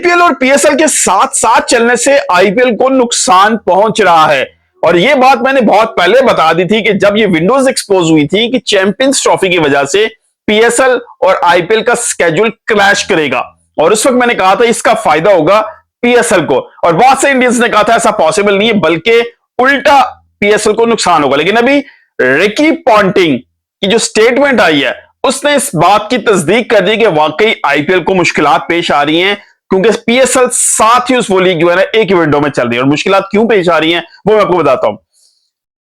IPL और PSL के साथ साथ चलने से आईपीएल को नुकसान पहुंच रहा है। और यह बात मैंने बहुत पहले बता दी थी कि जब ये विंडोज एक्सपोज हुई थी कि चैंपियंस ट्रॉफी की वजह से पीएसएल और आईपीएल का स्केड्यूल क्लैश करेगा, और उस वक्त मैंने कहा था इसका फायदा होगा पीएसएल को, और बहुत से इंडियंस ने कहा था ऐसा पॉसिबल नहीं है, बल्कि उल्टा पीएसएल को नुकसान होगा। लेकिन अभी रिकी पॉन्टिंग की जो स्टेटमेंट आई है उसने इस बात की तस्दीक कर दी कि वाकई आईपीएल को मुश्किलात पेश आ रही हैं, क्योंकि पीएसएल साथ ही उस वो लीग जो है ना एक ही विंडो में चल रही है। और मुश्किलात क्यों पेश आ रही हैं वो मैं आपको बताता हूं।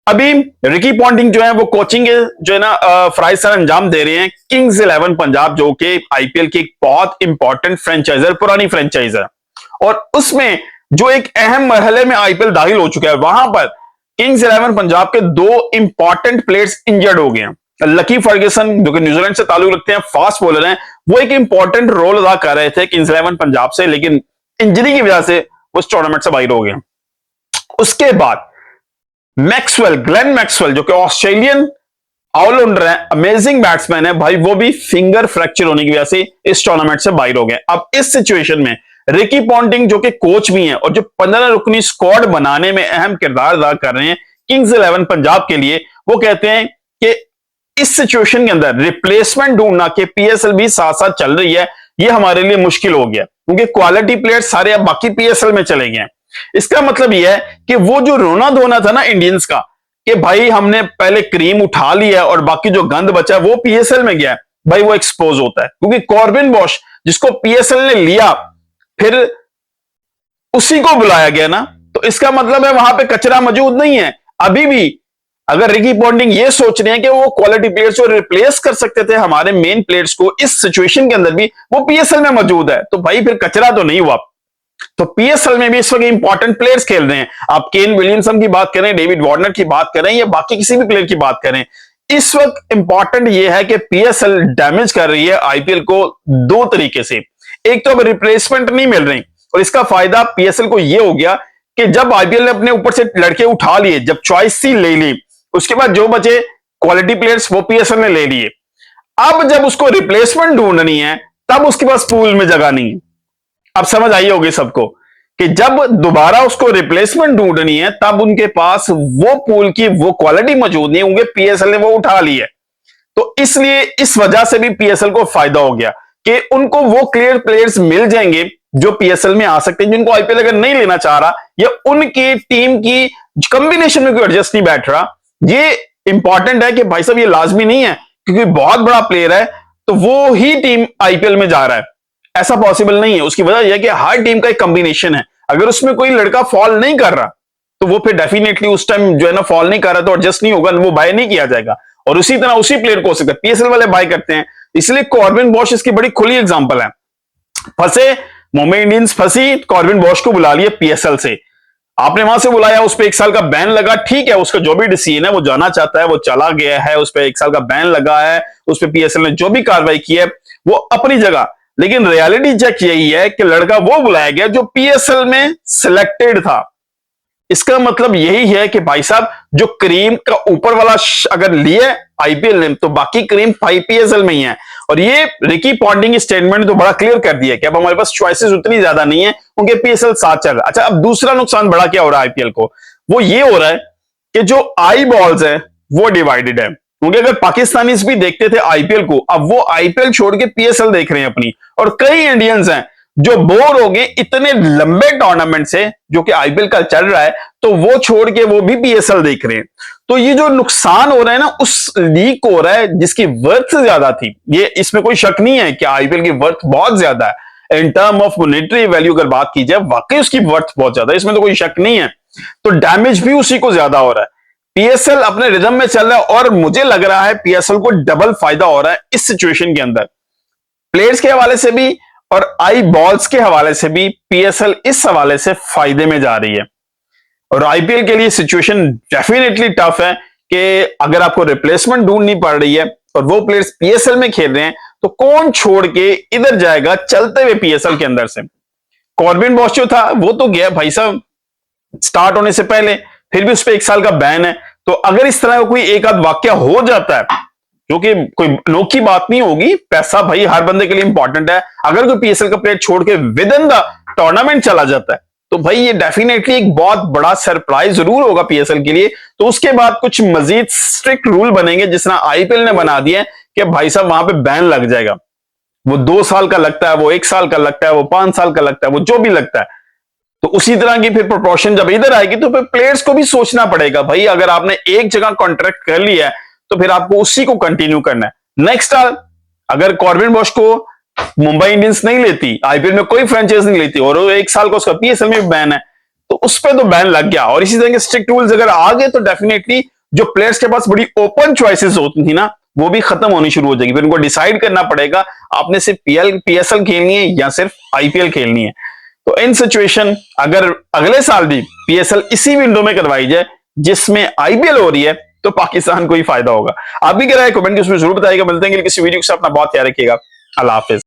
अभी रिकी पॉन्टिंग जो है वो कोचिंग जो है ना फ्राइज सर अंजाम दे रहे हैं किंग्स 11 पंजाब, जो कि आईपीएल की एक बहुत इंपॉर्टेंट फ्रेंचाइज है, पुरानी फ्रेंचाइज है, और उसमें जो एक अहम मरहले में आईपीएल दाखिल हो चुका है, वहां पर किंग्स 11 पंजाब के दो इंपॉर्टेंट प्लेयर्स इंजर्ड हो गए हैं। लकी फर्ग्यूसन जो कि न्यूजीलैंड से ताल्लुक रखते हैं, फास्ट बॉलर हैं, वो एक इंपॉर्टेंट रोल अदा कर रहे थे किंग्स 11 पंजाब से, लेकिन इंजरी की वजह से वो इस टूर्नामेंट से बाहर हो गए। उसके बाद ग्लेन मैक्सवेल जो कि ऑस्ट्रेलियन ऑलराउंडर है, अमेजिंग बैट्समैन है भाई, वो भी फिंगर फ्रैक्चर होने की वजह से इस टूर्नामेंट से बाहर हो गए। अब इस सिचुएशन में रिकी पॉन्टिंग जो कि कोच भी हैं और जो 15 रुकनी स्क्वाड बनाने में अहम किरदार अदा कर रहे हैं किंग्स 11 पंजाब के लिए, वो कहते हैं कि इस सिचुएशन के अंदर रिप्लेसमेंट ढूंढना कि पीएसएल भी साथ साथ चल रही है, ये हमारे लिए मुश्किल हो गया, क्योंकि क्वालिटी प्लेयर सारे अब बाकी पीएसएल में चले गए हैं। इसका मतलब यह है कि वो जो रोना धोना था ना इंडियंस का कि भाई हमने पहले क्रीम उठा लिया और बाकी जो गंद बचा वो पीएसएल में गया, भाई वो एक्सपोज होता है, क्योंकि कॉर्बिन बॉश जिसको पीएसएल ने लिया फिर उसी को बुलाया गया ना, तो इसका मतलब है वहां पे कचरा मौजूद नहीं है। अभी भी अगर रिकी पॉन्टिंग ये सोच रहे हैं कि वो क्वालिटी प्लेयर्स को रिप्लेस कर सकते थे हमारे मेन प्लेयर्स को, इस सिचुएशन के अंदर भी वो पीएसएल में मौजूद है, तो भाई फिर कचरा तो नहीं हुआ। तो पीएसएल में भी इस वक्त इंपॉर्टेंट प्लेयर्स खेल रहे हैं, आप केन विलियमसन की बात करें, डेविड वार्नर की बात करें या बाकी किसी भी प्लेयर की बात करें, इस वक्त इंपॉर्टेंट यह है कि पीएसएल डैमेज कर रही है आईपीएल को दो तरीके से। एक तो अब रिप्लेसमेंट नहीं मिल रही, और इसका फायदा पीएसएल को यह हो गया कि जब आईपीएल ने अपने ऊपर से लड़के उठा लिए, जब चॉइस सी ले ली, उसके बाद जो बचे क्वालिटी प्लेयर्स वो पीएसएल ने ले लिए। अब जब उसको रिप्लेसमेंट ढूंढनी है तब उसके पास पूल में जगह नहीं है। अब समझ आई होगी सबको कि जब दोबारा उसको रिप्लेसमेंट ढूंढनी है तब उनके पास वो पूल की वो क्वालिटी मौजूद नहीं है, क्योंकि पीएसएल ने वो उठा ली है। तो इसलिए इस वजह से भी पीएसएल को फायदा हो गया कि उनको वो क्लियर प्लेयर्स मिल जाएंगे जो पीएसएल में आ सकते हैं, जिनको आईपीएल अगर नहीं लेना चाह रहा या उनकी टीम की कॉम्बिनेशन में कोई एडजस्ट नहीं बैठ रहा। ये इंपॉर्टेंट है कि भाई साहब ये लाजमी नहीं है क्योंकि बहुत बड़ा प्लेयर है तो वो ही टीम आईपीएल में जा रहा है, ऐसा पॉसिबल नहीं है। उसकी वजह यह है कि हर टीम का एक कॉम्बिनेशन है, अगर उसमें कोई लड़का फॉल नहीं कर रहा तो वो फिर डेफिनेटली उस टाइम जो है ना फॉल नहीं कर रहा तो एडजस्ट नहीं होगा, वो बाय नहीं किया जाएगा, और उसी तरह उसी प्लेयर को हो सकता है पीएसएल वाले बाय करते हैं। इसलिए कॉर्बिन बॉश इसकी बड़ी खुली एग्जांपल है। फंसे मुंबई इंडियंस, फंसी कॉर्बिन बॉश को बुला लिया पीएसएल से, आपने वहां से बुलाया, उस पर 1 साल का बैन लगा, ठीक है, उसका जो भी डिसीजन है वो जाना चाहता है वो चला गया है, उस पर 1 साल का बैन लगा है, उस पर पीएसएल ने जो भी कार्रवाई की है वो अपनी जगह। लेकिन रियलिटी चेक यही है कि लड़का वो बुलाया गया जो पीएसएल में सिलेक्टेड था। इसका मतलब यही है कि भाई साहब जो क्रीम का ऊपर वाला अगर लिए आईपीएल ने तो बाकी क्रीम पीएसएल में ही है। और ये रिकी पॉन्टिंग की स्टेटमेंट ने तो बड़ा क्लियर कर दिया कि अब हमारे पास चॉइसेस उतनी ज्यादा नहीं है क्योंकि पीएसएल साथ चल रहा है। अच्छा, अब दूसरा नुकसान बड़ा क्या हो रहा है आईपीएल को, वो ये हो रहा है कि जो आई बॉल्स है वो डिवाइडेड है, क्योंकि अगर पाकिस्तानीज भी देखते थे आईपीएल को, अब वो आईपीएल छोड़ के पीएसएल देख रहे हैं अपनी, और कई इंडियंस हैं जो बोर हो गए इतने लंबे टूर्नामेंट से जो कि आईपीएल का चल रहा है, तो वो छोड़ के वो भी पीएसएल देख रहे हैं। तो ये जो नुकसान हो रहा है ना उस लीग को हो रहा है जिसकी वर्थ ज्यादा थी, ये इसमें कोई शक नहीं है कि आईपीएल की वर्थ बहुत ज्यादा है। In term of monetary value अगर बात की जाए वाकई उसकी वर्थ बहुत ज्यादा है, इसमें तो कोई शक नहीं है। तो डैमेज भी उसी को ज्यादा हो रहा है। पीएसएल अपने रिदम में चल रहा है और मुझे लग रहा है पीएसएल को डबल फायदा हो रहा है इस सिचुएशन के अंदर, प्लेयर्स के हवाले से भी और आई बॉल्स के हवाले से भी पीएसएल इस हवाले से फायदे में जा रही है। और आईपीएल के लिए सिचुएशन डेफिनेटली टफ है कि अगर आपको रिप्लेसमेंट ढूंढनी पड़ रही है और वो प्लेयर्स पीएसएल में खेल रहे हैं तो कौन छोड़ के इधर जाएगा चलते हुए पीएसएल के अंदर से। कॉर्बिन बॉश जो था वो तो गया भाई साहब स्टार्ट होने से पहले, फिर भी उस पर 1 साल का बैन है। तो अगर इस तरह का कोई एक आध वाक्य हो जाता है जो कि कोई अनोखी बात नहीं होगी, पैसा भाई हर बंदे के लिए इंपॉर्टेंट है, अगर कोई पीएसएल का प्लेयर छोड़ के विद इन द टूर्नामेंट चला जाता है, तो भाई ये डेफिनेटली एक बहुत बड़ा सरप्राइज जरूर होगा पीएसएल के लिए। तो उसके बाद कुछ मजीद स्ट्रिक्ट रूल बनेंगे, जिस तरह आईपीएल ने बना दिए कि भाई साहब वहां पे बैन लग जाएगा। वो 2 साल का लगता है, वो 1 साल का लगता है, वो 5 साल का लगता है, वो जो भी लगता है। तो उसी तरह की फिर प्रोपोर्शन जब इधर आएगी तो फिर प्लेयर्स को भी सोचना पड़ेगा, भाई अगर आपने एक जगह कॉन्ट्रैक्ट कर लिया है तो फिर आपको उसी को कंटिन्यू करना है। नेक्स्ट अगर कॉर्बिन बॉश को मुंबई इंडियंस नहीं लेती, आईपीएल में कोई फ्रेंचाइज नहीं लेती और 1 साल का उसका पीएसएल में बैन है, तो उस पर तो बैन लग गया। और इसी तरह के स्ट्रिक्ट रूल्स अगर आ गए तो डेफिनेटली जो प्लेयर्स के पास बड़ी ओपन चॉइसेस होती थी ना, वो भी खत्म होनी शुरू हो जाएगी। फिर उनको डिसाइड करना पड़ेगा आपने सिर्फ पीएसएल खेलनी है या सिर्फ आईपीएल खेलनी है। तो इन सिचुएशन अगर अगले साल भी पीएसएल इसी विंडो में करवाई जाए जिसमें आईपीएल हो रही है, तो पाकिस्तान को ही फायदा होगा। आप भी कह रहे हैं कमेंट के उसमें जरूर बताइएगा। मिलते हैं किसी वीडियो से, अपना बहुत ख्याल रखिएगा। अल्लाह हाफिज।